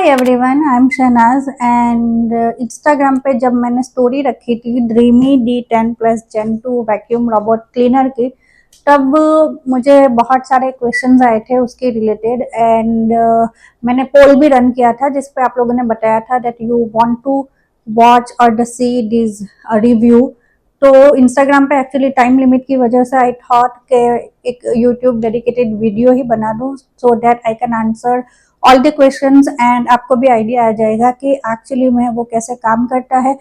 Hi everyone, I am Shehnaz and Instagram पे जब मैंने स्टोरी रखी थी Dreame D10+ Gen 2 vacuum robot cleaner की, तब मुझे बहुत सारे क्वेश्चंस आए थे उसके रिलेटेड एंड मैंने पोल भी रन किया था जिस पे आप लोगों ने बताया था that you want to watch और सी दिस रिव्यू। तो इंस्टाग्राम पे एक्चुअली टाइम लिमिट की वजह से आई थॉट के एक यूट्यूब डेडिकेटेड वीडियो ही बना दूँ so that I can answer all the questions and आपको भी आइडिया आ जाएगा कि एक्चुअली में वो कैसे काम करता है,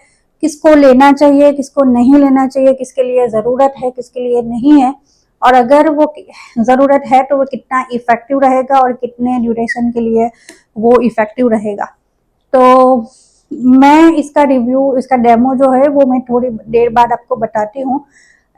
किसको लेना चाहिए, किसको नहीं लेना चाहिए, किसके लिए ज़रूरत है, किसके लिए नहीं है, और अगर वो ज़रूरत है तो वो कितना इफेक्टिव रहेगा और कितने ड्यूरेशन के लिए वो इफेक्टिव रहेगा। तो मैं इसका रिव्यू, इसका डेमो जो है वो मैं थोड़ी देर बाद आपको बताती हूँ।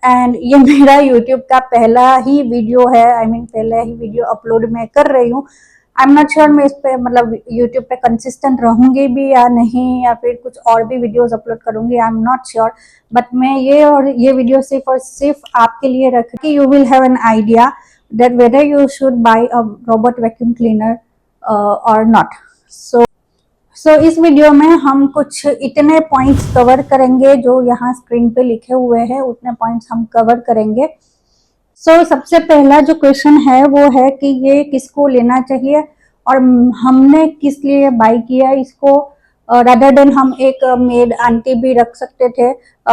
एंड ये मेरा यूट्यूब का पहला ही वीडियो है, पहला ही वीडियो अपलोड मैं कर रही हूँ। आई एम नॉट श्योर मैं इस पे मतलब यूट्यूब पे कंसिस्टेंट रहूंगी भी या नहीं, या फिर कुछ और भी वीडियोस अपलोड करूंगी, I am not sure. But मैं ये वीडियो सिर्फ और सिर्फ आपके लिए रख कि you will have an idea that whether you should buy a robot vacuum cleaner और नॉट। सो इस वीडियो में हम कुछ इतने पॉइंट्स कवर करेंगे जो यहाँ स्क्रीन पे लिखे हुए हैं, उतने पॉइंट्स हम कवर करेंगे। सबसे पहला जो क्वेश्चन है वो है कि ये किसको लेना चाहिए और हमने किस लिए बाय किया इसको। रादर देन हम एक मेड आंटी भी रख सकते थे,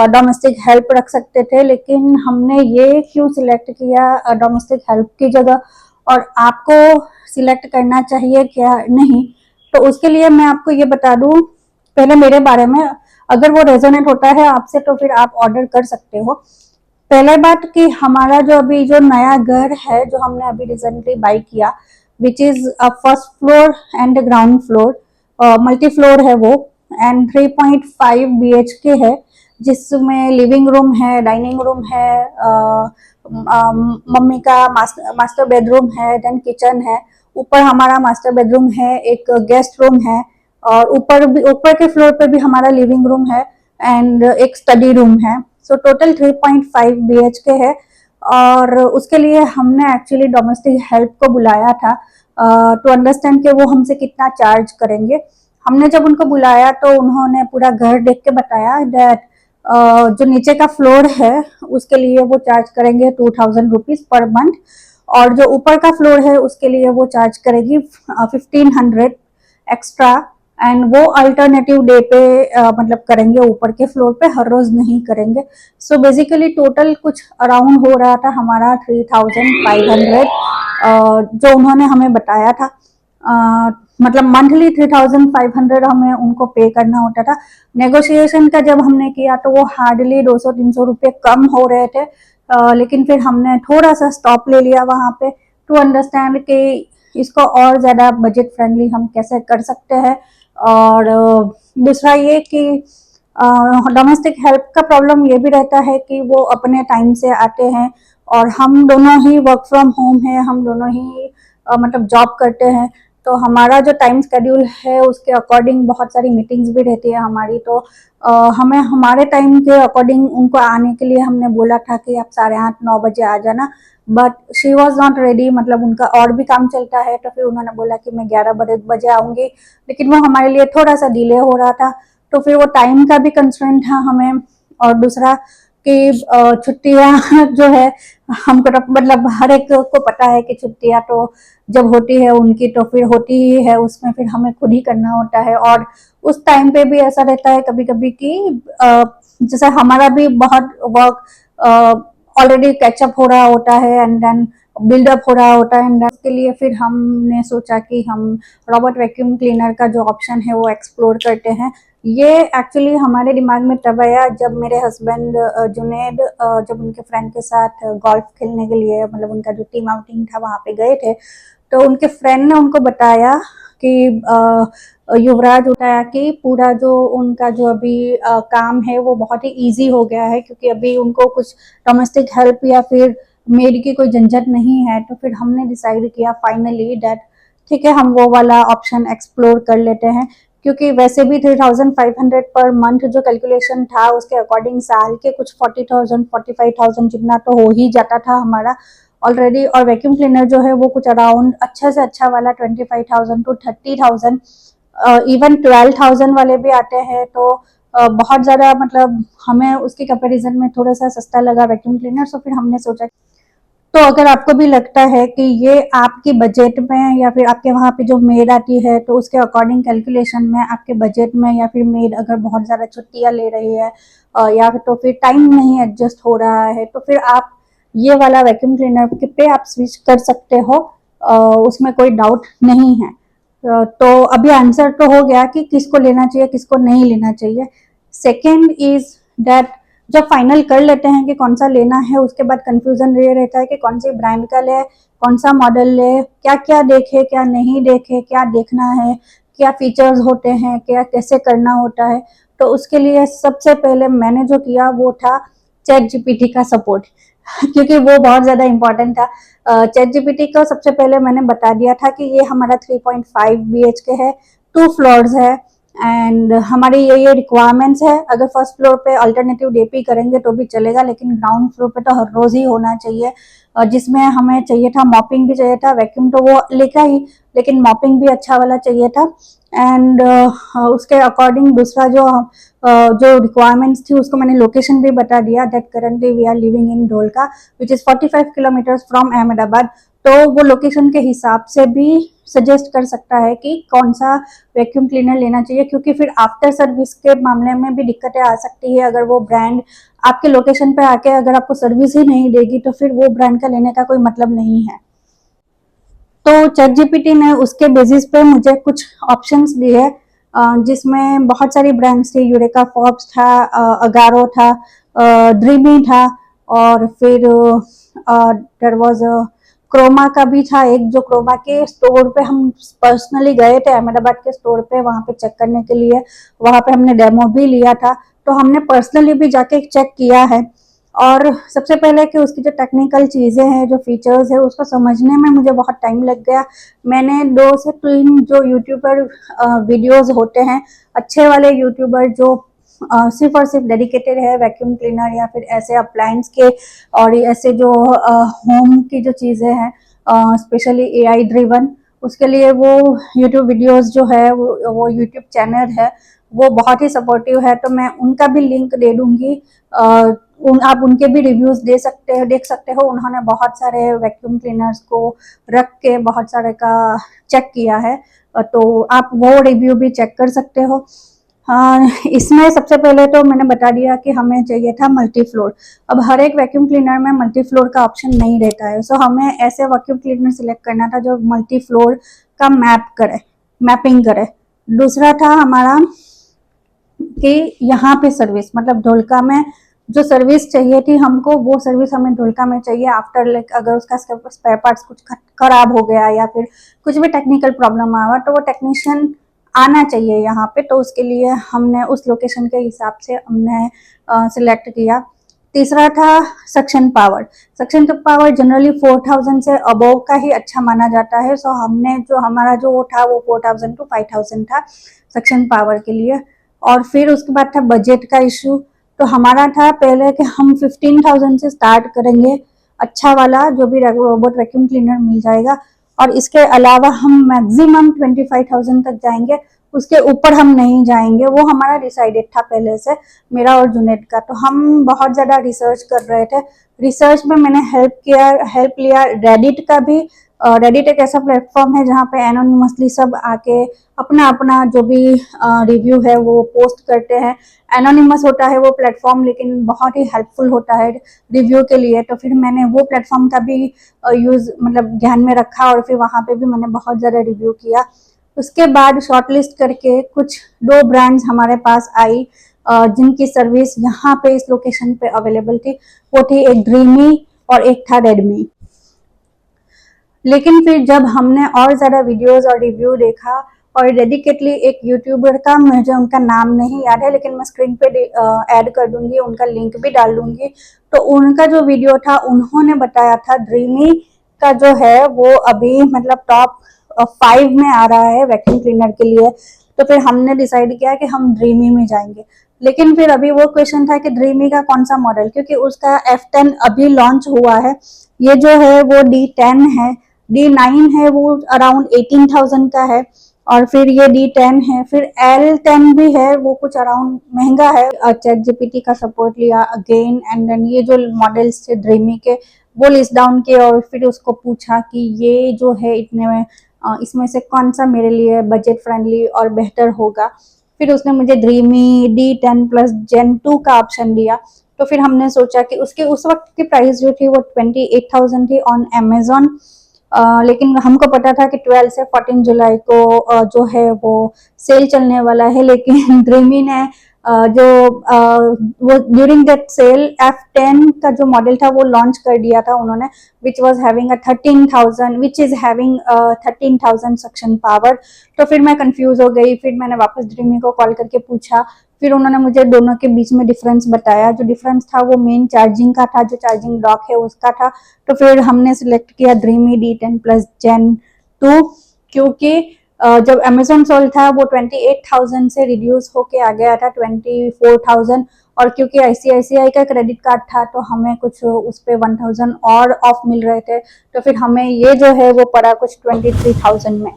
डोमेस्टिक हेल्प रख सकते थे, लेकिन हमने ये क्यों सिलेक्ट किया डोमेस्टिक हेल्प की जगह, और आपको सिलेक्ट करना चाहिए क्या नहीं। तो उसके लिए मैं आपको ये बता दूं पहले मेरे बारे में, अगर वो रेजोनेट होता है आपसे तो फिर आप ऑर्डर कर सकते हो। पहले बात कि हमारा जो अभी जो नया घर है जो हमने अभी रिसेंटली बाई किया, which is first floor and ground floor, multi floor है वो, एंड 3.5 BHK है, जिसमें लिविंग रूम है, डाइनिंग रूम है, मम्मी का मास्टर बेडरूम है, देन किचन है, ऊपर हमारा मास्टर बेडरूम है, एक गेस्ट रूम है, और ऊपर के फ्लोर पे भी हमारा लिविंग रूम है एंड एक स्टडी रूम है। सो टोटल 3.5 BHK है। और उसके लिए हमने एक्चुअली डोमेस्टिक हेल्प को बुलाया था टू अंडरस्टैंड कि वो हमसे कितना चार्ज करेंगे। हमने जब उनको बुलाया तो उन्होंने पूरा घर देख के बताया दैट जो नीचे का फ्लोर है उसके लिए वो चार्ज करेंगे 2000 रुपीज पर मंथ, और जो ऊपर का फ्लोर है उसके लिए वो चार्ज करेगी 1500 एक्स्ट्रा, एंड वो अल्टरनेटिव डे पे मतलब करेंगे, ऊपर के फ्लोर पे हर रोज नहीं करेंगे। सो बेसिकली टोटल कुछ अराउंड हो रहा था हमारा 3500 जो उन्होंने हमें बताया था। मतलब मंथली 3500 हमें उनको पे करना होता था। नेगोशिएशन का जब हमने किया तो वो हार्डली 200-300 रुपये कम हो रहे थे, लेकिन फिर हमने थोड़ा सा स्टॉप ले लिया वहां पे टू अंडरस्टैंड कि इसको और ज़्यादा बजट फ्रेंडली हम कैसे कर सकते हैं। और दूसरा ये कि डोमेस्टिक हेल्प का प्रॉब्लम ये भी रहता है कि वो अपने टाइम से आते हैं, और हम दोनों ही वर्क फ्रॉम होम है, हम दोनों ही मतलब जॉब करते हैं, तो हमारा जो टाइम शेड्यूल है उसके अकॉर्डिंग बहुत सारी मीटिंग्स भी रहती है हमारी। तो हमें हमारे टाइम के अकॉर्डिंग उनको आने के लिए हमने बोला था कि आप 8:30-9 बजे आ जाना, but she was not ready, मतलब उनका और भी काम चलता है, तो फिर उन्होंने बोला कि मैं 11 बजे आऊंगी, लेकिन वो हमारे लिए थोड़ा सा डिले हो रहा था, तो फिर वो टाइम का भी कंस्ट्रेंट था हमें। और दूसरा कि छुट्टियां जो है हमको मतलब हर एक को पता है कि छुट्टियां तो जब होती है उनकी तो फिर होती ही है, उसमें फिर हमें खुद ही करना होता है। और उस टाइम पे भी ऐसा रहता है कभी कभी कि जैसे हमारा भी बहुत वर्क ऑलरेडी कैचअप हो रहा होता है एंड देन बिल्डअप हो रहा होता है, एंड उसके लिए फिर हमने सोचा कि हम रोबोट वैक्यूम क्लीनर का जो ऑप्शन है वो एक्सप्लोर करते हैं। ये एक्चुअली हमारे दिमाग में तब आया जब मेरे हस्बैंड जुनेद जब उनके फ्रेंड के साथ गोल्फ खेलने के लिए, मतलब उनका जो टीम आउटिंग था वहाँ पे गए थे, तो उनके फ्रेंड ने उनको बताया कि युवराज बताया कि पूरा जो उनका जो अभी काम है वो बहुत ही इजी हो गया है, क्योंकि अभी उनको कुछ डोमेस्टिक हेल्प या फिर मेड की कोई झंझट नहीं है। तो फिर हमने डिसाइड किया फाइनली दैट ठीक है, हम वो वाला ऑप्शन एक्सप्लोर कर लेते हैं, क्योंकि वैसे भी 3500 पर मंथ जो कैलकुलेशन था उसके अकॉर्डिंग साल के कुछ 40,000-45,000 जितना तो हो ही जाता था हमारा ऑलरेडी। और वैक्यूम क्लीनर जो है वो कुछ अराउंड अच्छा से अच्छा वाला 25,000 to 30,000 इवन 12,000 वाले भी आते हैं। तो बहुत ज़्यादा मतलब हमें उसके कंपैरिजन में थोड़ा सा सस्ता लगा वैक्यूम क्लीनर। तो फिर हमने सोचा, तो अगर आपको भी लगता है कि ये आपकी बजट में या फिर आपके वहाँ पे जो मेड आती है तो उसके अकॉर्डिंग कैलकुलेशन में आपके बजट में, या फिर मेड अगर बहुत ज़्यादा छुट्टियाँ ले रही है या फिर तो फिर टाइम नहीं एडजस्ट हो रहा है, तो फिर आप ये वाला वैक्यूम क्लीनर पे आप स्विच कर सकते हो। उसमें कोई डाउट नहीं है। तो अभी आंसर तो हो गया कि किसको लेना चाहिए किसको नहीं लेना चाहिए। सेकेंड इज दैट जब फाइनल कर लेते हैं कि कौन सा लेना है, उसके बाद कंफ्यूजन ये रहता है कि कौन सी ब्रांड का ले, कौन सा मॉडल ले, क्या क्या देखे क्या नहीं देखे, क्या देखना है, क्या फीचर्स होते हैं, क्या कैसे करना होता है। तो उसके लिए सबसे पहले मैंने जो किया वो था चैट जीपीटी का सपोर्ट क्योंकि वो बहुत ज़्यादा इम्पोर्टेंट था। चैट जीपीटी को सबसे पहले मैंने बता दिया था कि ये हमारा 3.5 BHK है, 2 फ्लोर्स है एंड हमारी ये रिक्वायरमेंट्स है। अगर फर्स्ट फ्लोर पे अल्टरनेटिव डीपी करेंगे तो भी चलेगा, लेकिन ग्राउंड फ्लोर पे तो हर रोज ही होना चाहिए। जिसमें हमें चाहिए था मॉपिंग भी चाहिए था, वैक्यूम तो वो लेगा ही, लेकिन मॉपिंग भी अच्छा वाला चाहिए था। एंड उसके अकॉर्डिंग दूसरा जो रिक्वायरमेंट्स थी उसको मैंने लोकेशन भी बता दिया, that currently we are living in Dholka which is 45 kilometre from Ahmedabad. तो वो लोकेशन के हिसाब से भी सजेस्ट कर सकता है कि कौन सा वैक्यूम क्लीनर लेना चाहिए, क्योंकि फिर आफ्टर सर्विस के मामले में भी दिक्कतें आ सकती है। अगर वो ब्रांड आपके लोकेशन पे आके अगर आपको सर्विस ही नहीं देगी तो फिर वो ब्रांड का लेने का कोई मतलब नहीं है। तो चैट जीपीटी ने उसके बेसिस पे मुझे कुछ ऑप्शंस दिए जिसमें बहुत सारी ब्रांड्स थी, यूरेका फॉर्ब्स था, अगारो था, ड्रीमी था, और फिर देयर वाज क्रोमा का भी था एक, जो क्रोमा के स्टोर पे हम पर्सनली गए थे अहमदाबाद के स्टोर पे वहाँ पे चेक करने के लिए। वहाँ पे हमने डेमो भी लिया था, तो हमने पर्सनली भी जाके चेक किया है। और सबसे पहले कि उसकी जो टेक्निकल चीज़ें हैं, जो फीचर्स है, उसको समझने में मुझे बहुत टाइम लग गया। मैंने 2 से 3 जो यूट्यूबर वीडियोस होते हैं, अच्छे वाले यूट्यूबर जो सिर्फ और सिर्फ डेडिकेटेड है वैक्यूम क्लीनर या फिर ऐसे अप्लायंस के और ऐसे जो होम की जो चीज़ें हैं, स्पेशली एआई ड्रिवन, उसके लिए वो यूट्यूब वीडियोस जो है वो यूट्यूब चैनल है वो बहुत ही सपोर्टिव है। तो मैं उनका भी लिंक दे दूंगी, आप उनके भी रिव्यूज देख सकते हो। उन्होंने बहुत सारे वैक्यूम क्लीनर्स को रख के बहुत सारे का चेक किया है, तो आप वो रिव्यू भी चेक कर सकते हो। हाँ, इसमें सबसे पहले तो मैंने बता दिया कि हमें चाहिए था मल्टी फ्लोर। अब हर एक वैक्यूम क्लीनर में मल्टी फ्लोर का ऑप्शन नहीं रहता है, सो हमें ऐसे वैक्यूम क्लीनर सिलेक्ट करना था जो मल्टी फ्लोर का मैपिंग करे। दूसरा था हमारा कि यहाँ पे सर्विस, मतलब ढोलका में जो सर्विस चाहिए थी हमको, वो सर्विस हमें ढोलका में चाहिए। आफ्टर लाइक अगर उसका स्पेयर पार्ट्स कुछ खराब हो गया या फिर कुछ भी टेक्निकल प्रॉब्लम आया तो वो टेक्नीशियन आना चाहिए यहाँ पे। तो उसके लिए हमने उस लोकेशन के हिसाब से हमने सिलेक्ट किया। तीसरा था सक्शन पावर जनरली 4000 से अबव का ही अच्छा माना जाता है। सो हमने हमारा जो था वो 4000 to 5000 था सक्शन पावर के लिए। और फिर उसके बाद था बजट का इशू। तो हमारा था पहले कि हम 15,000 से स्टार्ट करेंगे, अच्छा वाला जो भी रोबोट वैक्यूम क्लीनर मिल जाएगा, और इसके अलावा हम मैक्सिमम 25,000 तक जाएंगे, उसके ऊपर हम नहीं जाएंगे। वो हमारा डिसाइडेड था पहले से, मेरा और जुनेद का। तो हम बहुत ज़्यादा रिसर्च कर रहे थे। रिसर्च में मैंने हेल्प लिया रेडिट का भी। रेडिट एक ऐसा प्लेटफॉर्म है जहाँ पे एनोनिमसली सब आके अपना अपना जो भी रिव्यू है वो पोस्ट करते हैं। एनोनिमस होता है वो प्लेटफॉर्म, लेकिन बहुत ही हेल्पफुल होता है रिव्यू के लिए। तो फिर मैंने वो प्लेटफॉर्म का भी यूज़ मतलब ध्यान में रखा, और फिर वहाँ पे भी मैंने बहुत ज़्यादा रिव्यू किया। उसके बाद शॉर्टलिस्ट करके कुछ 2 ब्रांड्स हमारे पास आई जिनकी सर्विस यहाँ पे इस लोकेशन पे अवेलेबल थी। वो थी एक ड्रीमी और एक था रेडमी। लेकिन फिर जब हमने और ज़्यादा वीडियोस और रिव्यू देखा, और डेडिकेटली एक यूट्यूबर का, मुझे उनका नाम नहीं याद है लेकिन मैं स्क्रीन पे ऐड कर दूंगी, उनका लिंक भी डाल दूंगी। तो उनका जो वीडियो था उन्होंने बताया था ड्रीमी का जो है वो अभी मतलब टॉप 5 में आ रहा है वैक्यूम क्लीनर के लिए। तो फिर हमने डिसाइड किया कि हम ड्रीमी में जाएंगे। लेकिन फिर अभी वो क्वेश्चन था कि ड्रीमी का कौन सा मॉडल, क्योंकि उसका F10 अभी लॉन्च हुआ है। ये जो है वो D10 है, D9 है वो अराउंड 18,000 का है, और फिर ये D10 है, फिर L10 भी है, वो कुछ अराउंड महंगा है। चैट जीपीटी का सपोर्ट लिया अगेन, एंड देन ये जो मॉडल्स थे ड्रीमी के वो लिस्ट डाउन किए और फिर उसको पूछा कि ये जो है इतने में इसमें से कौन सा मेरे लिए बजट फ्रेंडली और बेहतर होगा। फिर उसने मुझे ड्रीमी D10 प्लस Gen 2 का ऑप्शन दिया। तो फिर हमने सोचा कि उसके उस वक्त की प्राइस जो थी वो 28,000 थी ऑन अमेजोन। लेकिन हमको पता था कि 12 से 14 जुलाई को जो है वो सेल चलने वाला है, लेकिन ड्रीमी ने वो ड्यूरिंग दैट सेल F10 का जो मॉडल था वो लॉन्च कर दिया था उन्होंने, which was having a 13,000 which is having 13,000 suction power. तो फिर मैं कंफ्यूज हो गई, फिर मैंने वापस ड्रीमी को कॉल करके पूछा, फिर उन्होंने मुझे दोनों के बीच में डिफरेंस बताया। जो डिफरेंस था वो मेन चार्जिंग का था, जो चार्जिंग डॉक है उसका था। तो फिर हमने सिलेक्ट किया ड्रीमी D10 प्लस Gen 2, क्योंकि जब अमेजोन सोल था वो 28,000 से रिड्यूस होके आ गया था 24,000, और क्योंकि ICICI का क्रेडिट कार्ड था तो हमें कुछ उस पर 1,000 और ऑफ मिल रहे थे। तो फिर हमें ये जो है वो पड़ा कुछ 23,000 में।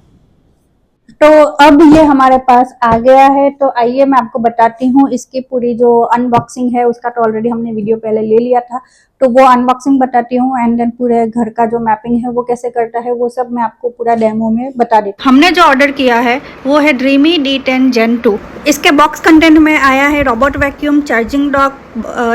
तो अब ये हमारे पास आ गया है, तो आइए मैं आपको बताती हूँ इसकी पूरी जो अनबॉक्सिंग है। उसका तो ऑलरेडी हमने वीडियो पहले ले लिया था, तो वो अनबॉक्सिंग बताती हूँ, एंड देन पूरे घर का जो मैपिंग है वो कैसे करता है वो सब मैं आपको पूरा डेमो में बता देती हूँ। हमने जो ऑर्डर किया है वो है ड्रीमी D10 Gen 2। इसके बॉक्स कंटेंट में आया है robot vacuum, charging dock,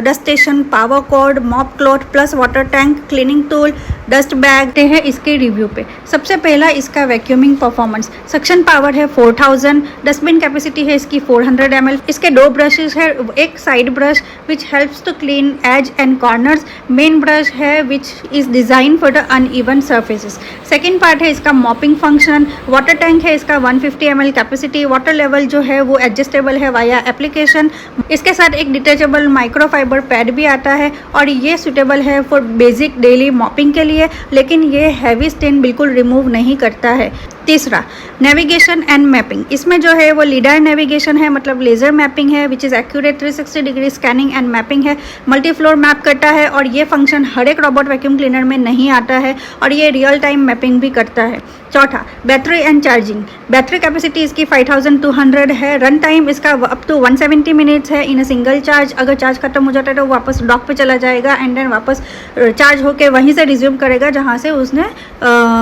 dust station, power cord, mop cloth plus water tank, cleaning tool, dust bag है इसके रिव्यू पे। सबसे पहला इसका वैक्यूमिंग परफॉर्मेंस, सक्शन पावर है 4000, डस्टबिन कैपेसिटी है इसकी 400 ml। इसके दो ब्रशेस है, एक side brush which helps to clean edge and corners, main brush है which is design for the uneven surfaces. Second part है इसका मॉपिंग फंक्शन, वाटर टैंक है इसका 150 ml कैपेसिटी, वाटर लेवल जो है वो एडजस्टेबल है वाया एप्लीकेशन। इसके साथ एक डिटेचेबल माइक्रोफाइबर पैड भी आता है और ये सुटेबल है फॉर बेसिक डेली मॉपिंग के लिए, लेकिन ये हैवी स्टेन बिल्कुल रिमूव नहीं करता है। तीसरा, नेविगेशन एंड मैपिंग। इसमें जो है वो लीडर नेविगेशन है, मतलब लेजर मैपिंग है which is accurate 360 degree scanning and mapping है। मल्टी फ्लोर मैप करता है और ये फंक्शन हर एक रोबोट वैक्यूम क्लीनर में नहीं आता है, और ये रियल टाइम मैपिंग भी करता है। चौथा, battery and charging. Battery capacity इसकी 5200 है। रन टाइम इसका अप टू 170 मिनट्स है इन अ सिंगल चार्ज। अगर चार्ज खत्म हो जाता है तो वापस डॉक पे चला जाएगा एंड देन वापस चार्ज होके वहीं से रिज्यूम करेगा जहाँ से उसने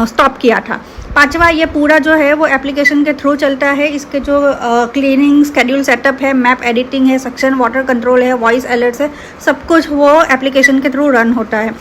स्टॉप किया था। पांचवा, ये पूरा जो है वो एप्लीकेशन के थ्रू चलता है। इसके जो क्लीनिंग स्केड्यूल सेटअप है, मैप एडिटिंग है, सक्शन वाटर कंट्रोल है, वॉइस अलर्ट्स है, सब कुछ वो एप्लीकेशन के थ्रू रन होता है।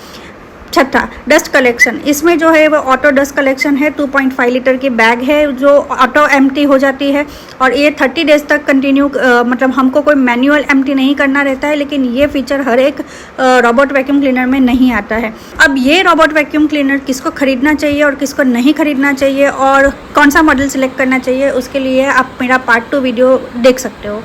छठा, डस्ट कलेक्शन। इसमें जो है वो ऑटो डस्ट कलेक्शन है, 2.5 लीटर की बैग है जो ऑटो एम्प्टी हो जाती है, और ये 30 डेज तक कंटिन्यू मतलब हमको कोई मैनुअल एम्प्टी नहीं करना रहता है, लेकिन ये फीचर हर एक रोबोट वैक्यूम क्लीनर में नहीं आता है। अब ये रोबोट वैक्यूम क्लीनर किसको खरीदना चाहिए और किसको नहीं खरीदना चाहिए और कौन सा मॉडल सिलेक्ट करना चाहिए, उसके लिए आप मेरा पार्ट 2 वीडियो देख सकते हो।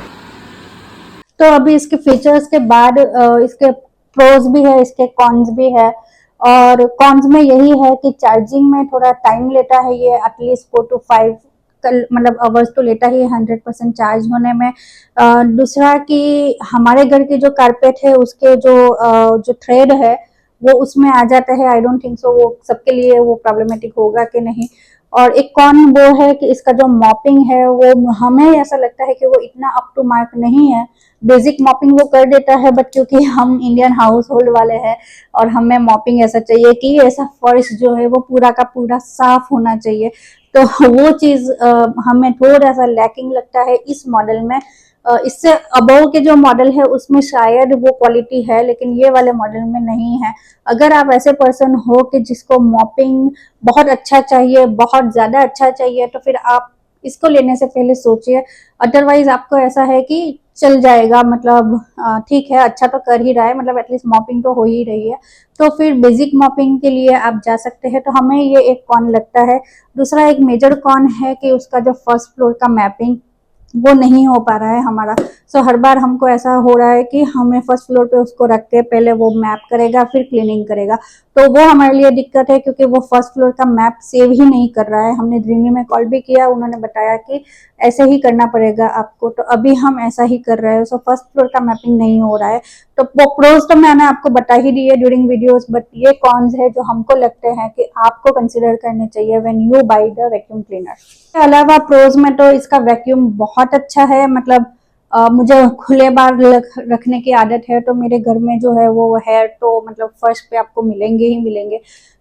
तो अभी इसके फीचर्स के बाद इसके प्रोज भी है, इसके कॉन्स भी है। और कॉन्स में यही है कि चार्जिंग में थोड़ा टाइम लेता है ये, एटलीस्ट 4 to 5 मतलब आवर्स तो लेता ही है 100% चार्ज होने में। दूसरा कि हमारे घर की जो कारपेट है उसके जो थ्रेड है वो उसमें आ जाता है। आई डोंट थिंक सो वो सबके लिए वो प्रॉब्लमेटिक होगा कि नहीं। और एक कॉन वो है कि इसका जो मॉपिंग है वो हमें ऐसा लगता है कि वो इतना अप टू मार्क नहीं है। बेसिक मॉपिंग वो कर देता है, बट क्योंकि हम इंडियन हाउस होल्ड वाले हैं और हमें मॉपिंग ऐसा चाहिए कि ऐसा फर्श जो है वो पूरा का पूरा साफ होना चाहिए, तो वो चीज हमें थोड़ा सा लैकिंग लगता है इस मॉडल में। इससे अबव के जो मॉडल है उसमें शायद वो क्वालिटी है, लेकिन ये वाले मॉडल में नहीं है। अगर आप ऐसे पर्सन हो कि जिसको मॉपिंग बहुत अच्छा चाहिए, बहुत ज्यादा अच्छा चाहिए, तो फिर आप इसको लेने से पहले सोचिए। अदरवाइज आपको ऐसा है कि चल जाएगा, मतलब ठीक है अच्छा तो कर ही रहा है, मतलब एटलीस्ट मॉपिंग तो हो ही रही है, तो फिर बेसिक मॉपिंग के लिए आप जा सकते हैं। तो हमें ये एक कॉन लगता है। दूसरा एक मेजर कॉन है कि उसका जो फर्स्ट फ्लोर का मैपिंग वो नहीं हो पा रहा है हमारा। सो हर बार हमको ऐसा हो रहा है कि हमें फर्स्ट फ्लोर पे उसको रख के पहले वो मैप करेगा फिर क्लीनिंग करेगा, तो वो हमारे लिए दिक्कत है क्योंकि वो फर्स्ट फ्लोर का मैप सेव ही नहीं कर रहा है। हमने ड्रीमी में कॉल भी किया, उन्होंने बताया कि ऐसे ही करना पड़ेगा आपको। तो अभी हम ऐसा ही कर रहे हैं। सो फर्स्ट फ्लोर का मैपिंग नहीं हो रहा है। तो प्रोज तो मैंने आपको बता ही दी है ड्यूरिंग वीडियोस, बट ये कॉन्स है जो हमको लगते हैं कि आपको कंसिडर करने चाहिए when you by the vacuum cleaner. इसके अलावा प्रोज में तो इसका वैक्यूम बहुत अच्छा है, मतलब मुझे खुले बार रखने की आदत है, तो मेरे घर में जो है वो हेयर तो मतलब फर्श पे आपको मिलेंगे ही मिलेंगे,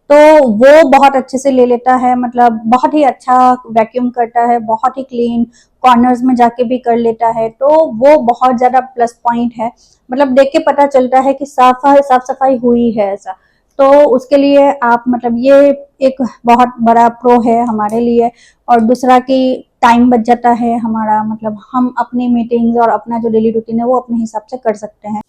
तो वो बहुत अच्छे से ले लेता है, मतलब बहुत ही अच्छा वैक्यूम करता है, बहुत ही क्लीन, कॉर्नर्स में जाके भी कर लेता है, तो वो बहुत ज़्यादा प्लस पॉइंट है। मतलब देख के पता चलता है कि साफ सफाई हुई है ऐसा। तो उसके लिए आप मतलब ये एक बहुत बड़ा प्रो है हमारे लिए। और दूसरा कि टाइम बच जाता है हमारा, मतलब हम अपनी मीटिंग्स और अपना जो डेली रूटीन है वो अपने हिसाब से कर सकते हैं।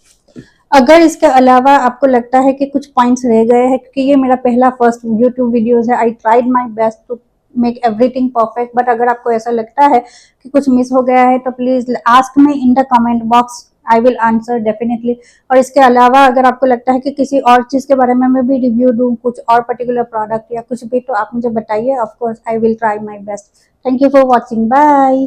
अगर इसके अलावा आपको लगता है कि कुछ पॉइंट्स रह गए हैं, क्योंकि ये मेरा पहला फर्स्ट यूट्यूब वीडियोस है, I tried my best to make everything perfect, but अगर आपको ऐसा लगता है कि कुछ मिस हो गया है तो please ask me in the comment box, I will answer definitely. और इसके अलावा अगर आपको लगता है कि किसी और चीज़ के बारे में मैं भी रिव्यू दूँ, कुछ और पर्टिकुलर प्रोडक्ट या कुछ भी, तो आप मुझे बताइए, of course I will try my best. Thank you for watching, bye.